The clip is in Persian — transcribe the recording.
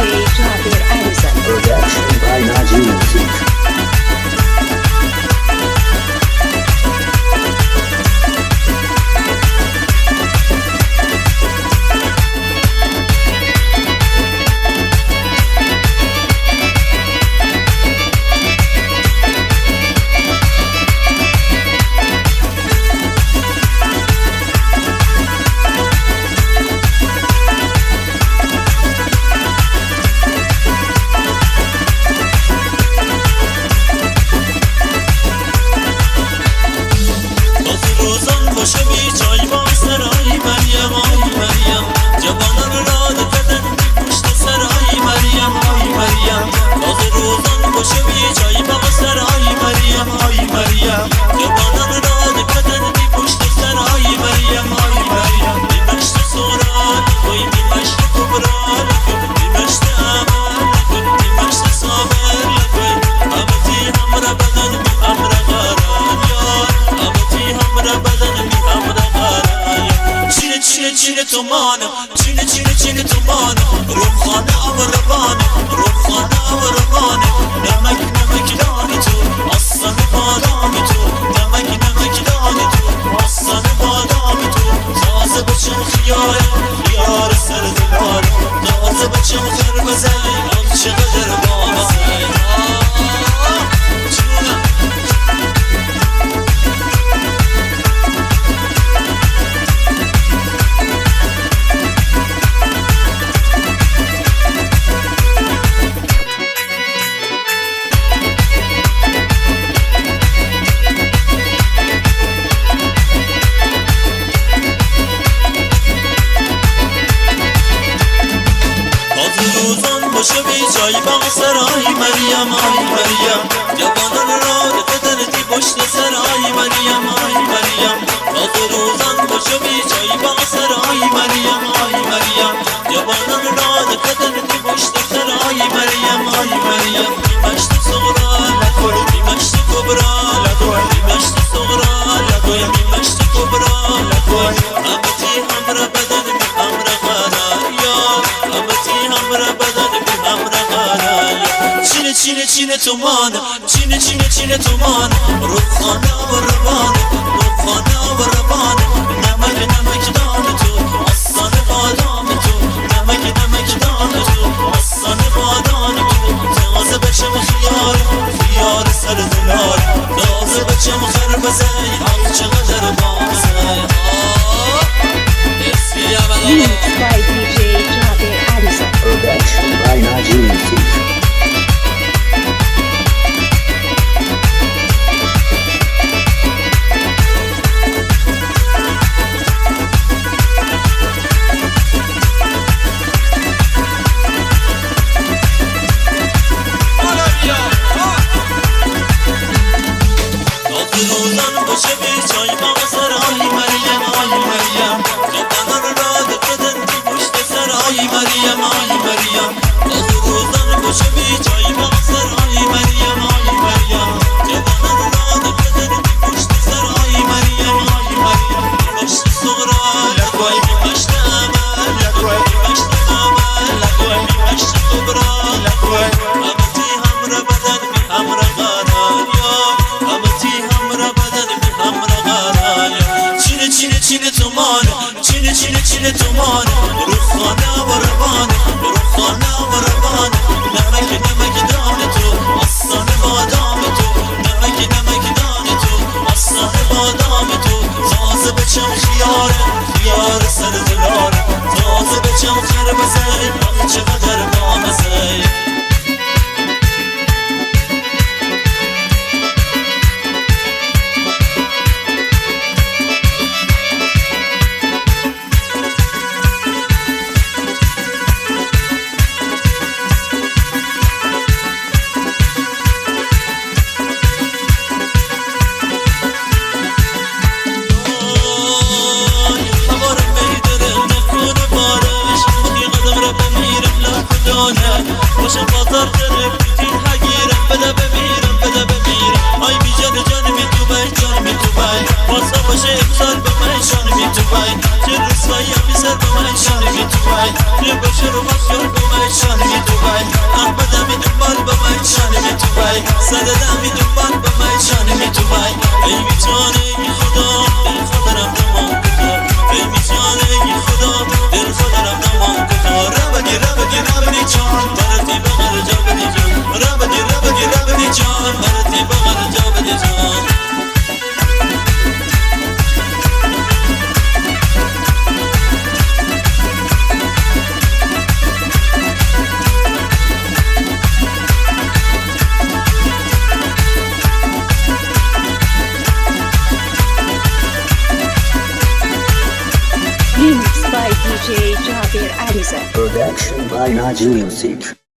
DJ Jabir Arizan. Production by Najee Music. چینه تومانه روخانه و روانه روخانه و روانه نمک دانی تو آسان بادامی تو نمک دانی تو آسان بادامی تو تازه بچم خیار سر دلار تازه بچم خربزه آن چقدر بامزه باشه بی جای باغ سرای مریم آی مریم جوانان را قدرتی پشت سرای مریم آی مریم باز روزان باشه بی جای باغ سرای مریم آی مریم جوانان را قدرتی پشت سرای مریم آی مریم مشت صغرا لکوی مشت کبرا لکوی مشت صغرا لکوی مشت کبرا لکوی امتی همرا بدن می همرا غرایا امتی همرا بدن چینه تومان چینه تومان روخانه و روانه روخانه و روانه نمک دان تو آسان بادام تو نمک دان تو آسان بادام تو تازه بچم خیار سر دلار تازه بچم خربزه آن چقدر بامزه Mixed by DJ Jabir Arizan. Production by Najee Music. روزان باشه بی جای باغ سرای مریم آی مریم جوانان را قدرتی پشت سرای مریم آی مریم روزان باشه بی جای باغ سرای مریم آی مریم جوانان را قدرتی پشت سرای مریم آی مریم مشت صغرا لکوی مشت عمل لکوی مشت عمل لکوی مشت کبرا لکوی امتی همرا بدن بی همرا غرایا امتی همرا بدن بی همرا غرایا چینه تومانه روخانه و روانه روخانه و روانه نمک دان تو آسان بادام تو نمک دان تو آسان بادام تو تازه بچم خیار سر دلار تازه بچم خربزه آن چقدر بامزه باشم بازار گرفتین حگیرم بده بمیرم آی بی جان می تو بای بازا باشه امسال به من شان می تو بای چه رسوایی همی سر به من شان می تو بای چه باشه رو ماسیار به من شان می تو بای احمدمی دنبال با من شانمی تو بای صددمی دنبال با من شانمی تو بای ای میتونه ای خدا دل خودم دمان کتا ای میتونه ای خدا دل خودم دمان کتا ربدی جان برتی بغل جا بدی جان ربدی جان برتی بغل جا بدی جان Remix by DJ Jabir Aliza. Production by Naji Music.